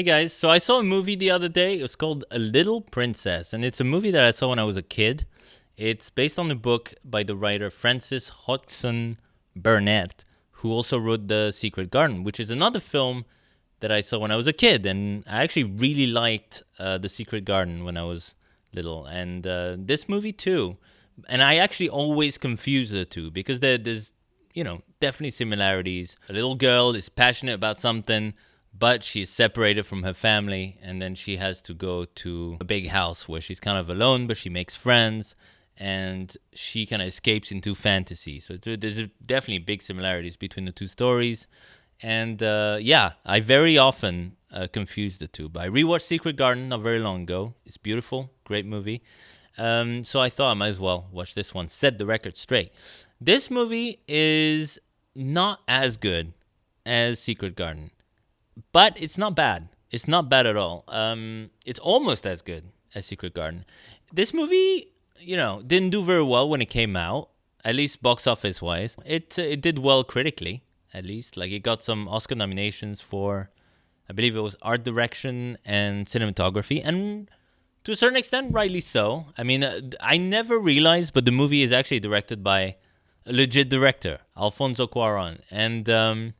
Hey guys, so I saw a movie the other day. It was called A Little Princess, and it's a movie that I saw when I was a kid. It's based on a book by the writer Francis Hodgson Burnett, who also wrote The Secret Garden, which is another film that I saw when I was a kid. And I actually really liked The Secret Garden when I was little, and this movie too. And I actually always confuse the two because there's, definitely similarities. A little girl is passionate about something, but she's separated from her family, and then she has to go to a big house where she's kind of alone, but she makes friends, and she kind of escapes into fantasy. So there's definitely big similarities between the two stories. And yeah, I very often confuse the two. But I rewatched Secret Garden not very long ago. It's beautiful, great movie. So I thought I might as well watch this one, set the record straight. This movie is not as good as Secret Garden, but it's not bad. It's not bad at all. It's almost as good as Secret Garden. This movie, didn't do very well when it came out, at least box office wise. It did well critically, at least. Like it got some Oscar nominations for, I believe it was art direction and cinematography, and to a certain extent, rightly so. I mean, I never realized, but the movie is actually directed by a legit director, Alfonso Cuarón, and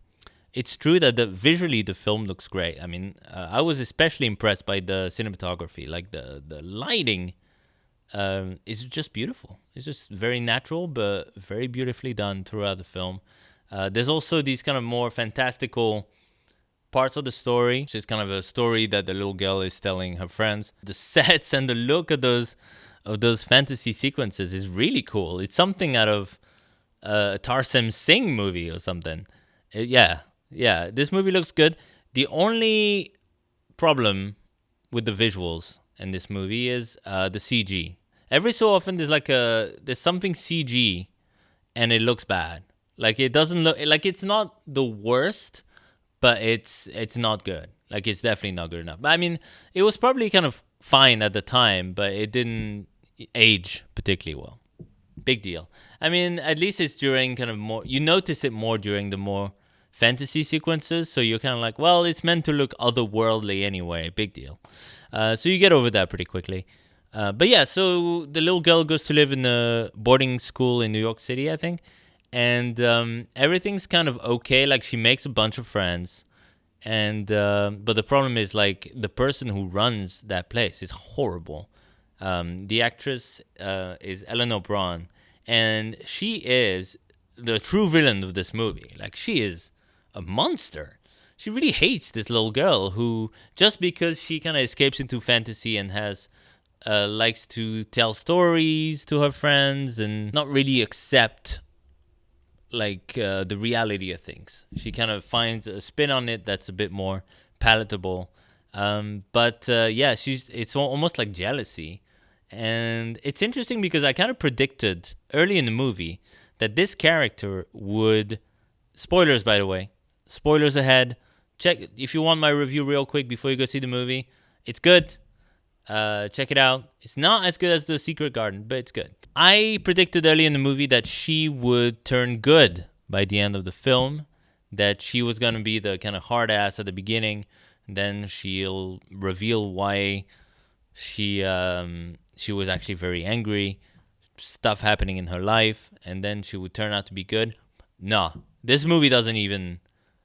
it's true that visually the film looks great. I mean, I was especially impressed by the cinematography. Like the lighting is just beautiful. It's just very natural, but very beautifully done throughout the film. There's also these kind of more fantastical parts of the story, which is kind of a story that the little girl is telling her friends. The sets and the look of those fantasy sequences is really cool. It's something out of a Tarsem Singh movie or something. Yeah. This movie looks good. The only problem with the visuals in this movie is the CG. Every so often, there's something CG, and it looks bad. Like it doesn't look like it's not the worst, but it's not good. Like it's definitely not good enough. But I mean, it was probably kind of fine at the time, but it didn't age particularly well. Big deal. I mean, at least it's during kind of more. You notice it more during the more fantasy sequences, so you're kind of like, well, it's meant to look otherworldly anyway. Big deal. So you get over that pretty quickly. But yeah, so the little girl goes to live in a boarding school in New York City, I think, and everything's kind of okay. Like she makes a bunch of friends, and but the problem is like the person who runs that place is horrible. The actress is Eleanor Bron, and she is the true villain of this movie. Like she is a monster. She really hates this little girl who, just because she kind of escapes into fantasy and has likes to tell stories to her friends and not really accept like the reality of things. She kind of finds a spin on it that's a bit more palatable. But yeah, it's almost like jealousy. And it's interesting because I kind of predicted early in the movie that this character would, spoilers by the way, spoilers ahead. Check if you want my review real quick before you go see the movie. It's good. Check it out. It's not as good as The Secret Garden, but it's good. I predicted early in the movie that she would turn good by the end of the film, that she was going to be the kind of hard ass at the beginning, then she'll reveal why she was actually very angry, stuff happening in her life, and then she would turn out to be good. No, this movie doesn't even.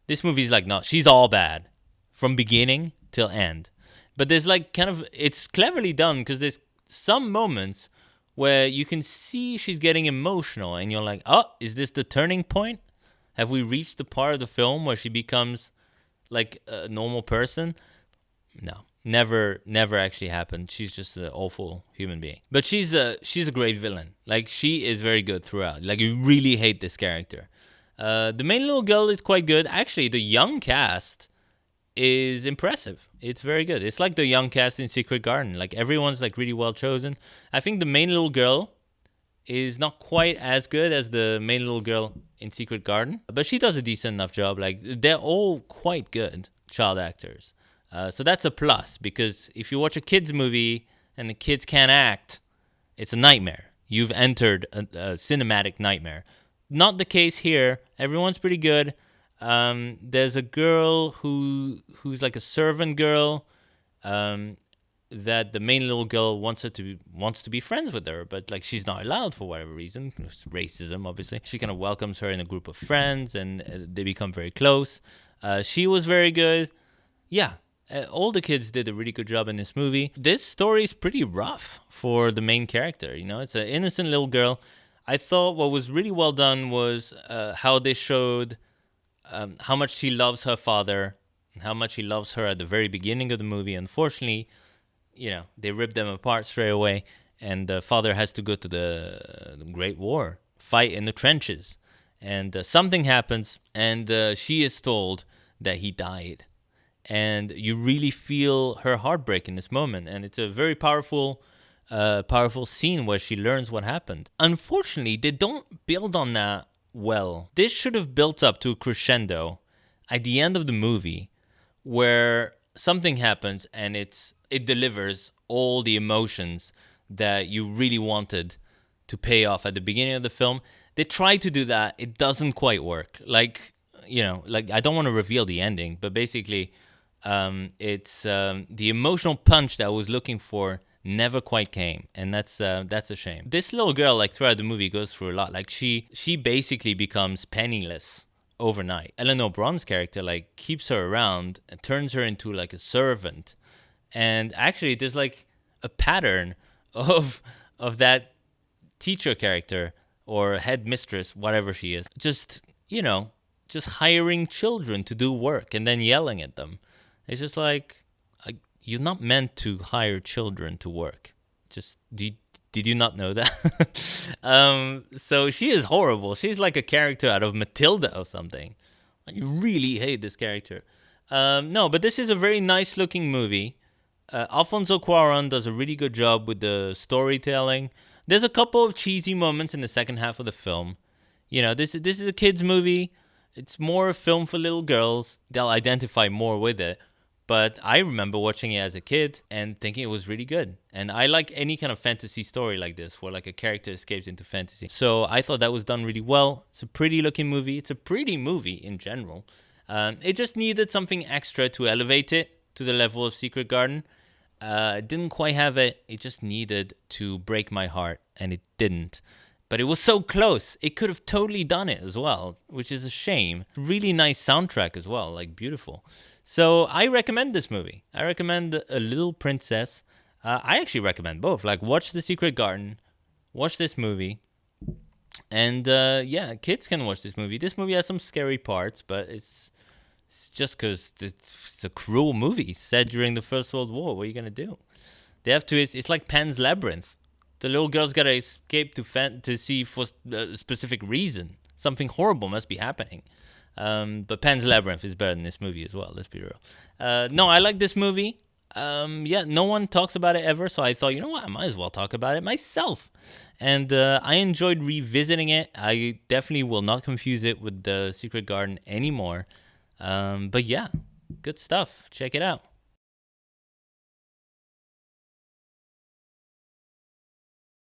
This movie's like, no, she's all bad from beginning till end. But there's like kind of, it's cleverly done because there's some moments where you can see she's getting emotional, and you're like, oh, is this the turning point? Have we reached the part of the film where she becomes like a normal person? No, never actually happened. She's just an awful human being. But she's a great villain. Like she is very good throughout. Like you really hate this character. The main little girl is quite good. Actually, the young cast is impressive. It's very good. It's like the young cast in Secret Garden. Like everyone's like really well chosen. I think the main little girl is not quite as good as the main little girl in Secret Garden, but she does a decent enough job. Like they're all quite good child actors. So that's a plus, because if you watch a kids movie and the kids can't act, it's a nightmare. You've entered a cinematic nightmare. Not the case here. Everyone's pretty good. There's a girl who's like a servant girl. Um, that the main little girl wants to be friends with her, but like she's not allowed for whatever reason. It's racism, obviously. She kind of welcomes her in a group of friends, and they become very close. She was very good. Yeah, all the kids did a really good job in this movie. This story is pretty rough for the main character. You know, it's an innocent little girl. I thought what was really well done was how they showed how much she loves her father and how much he loves her at the very beginning of the movie. Unfortunately, they rip them apart straight away, and the father has to go to the Great War, fight in the trenches, and something happens, and she is told that he died, and you really feel her heartbreak in this moment, and it's a very powerful scene where she learns what happened. Unfortunately, they don't build on that well. This should have built up to a crescendo at the end of the movie, where something happens and it delivers all the emotions that you really wanted to pay off at the beginning of the film. They try to do that. It doesn't quite work. Like I don't want to reveal the ending, but basically, it's the emotional punch that I was looking for never quite came, and that's a shame. This little girl, like throughout the movie, goes through a lot. Like she basically becomes penniless overnight. Eleanor Bron's character like keeps her around and turns her into like a servant. And actually there's like a pattern of that teacher character or headmistress, whatever she is, just hiring children to do work and then yelling at them. It's just like, you're not meant to hire children to work. Just did you not know that? So she is horrible. She's like a character out of Matilda or something. You really hate this character. No, but this is a very nice looking movie. Alfonso Cuarón does a really good job with the storytelling. There's a couple of cheesy moments in the second half of the film. This is a kids movie. It's more a film for little girls. They'll identify more with it. But I remember watching it as a kid and thinking it was really good. And I like any kind of fantasy story like this, where like a character escapes into fantasy. So I thought that was done really well. It's a pretty looking movie. It's a pretty movie in general. It just needed something extra to elevate it to the level of Secret Garden. It didn't quite have it. It just needed to break my heart, and it didn't. But it was so close. It could have totally done it as well, which is a shame. Really nice soundtrack as well, like beautiful. So I recommend this movie. I recommend A Little Princess. I actually recommend both. Like, watch The Secret Garden, watch this movie, and kids can watch this movie. This movie has some scary parts, but it's just because it's a cruel movie set during the First World War. What are you gonna do? They have to. It's like Pan's Labyrinth. The little girl's gotta escape to see for a specific reason. Something horrible must be happening. But Pan's Labyrinth is better than this movie as well, let's be real. No, I like this movie. No one talks about it ever, so I thought, you know what, I might as well talk about it myself. And I enjoyed revisiting it. I definitely will not confuse it with The Secret Garden anymore. But yeah, good stuff. Check it out.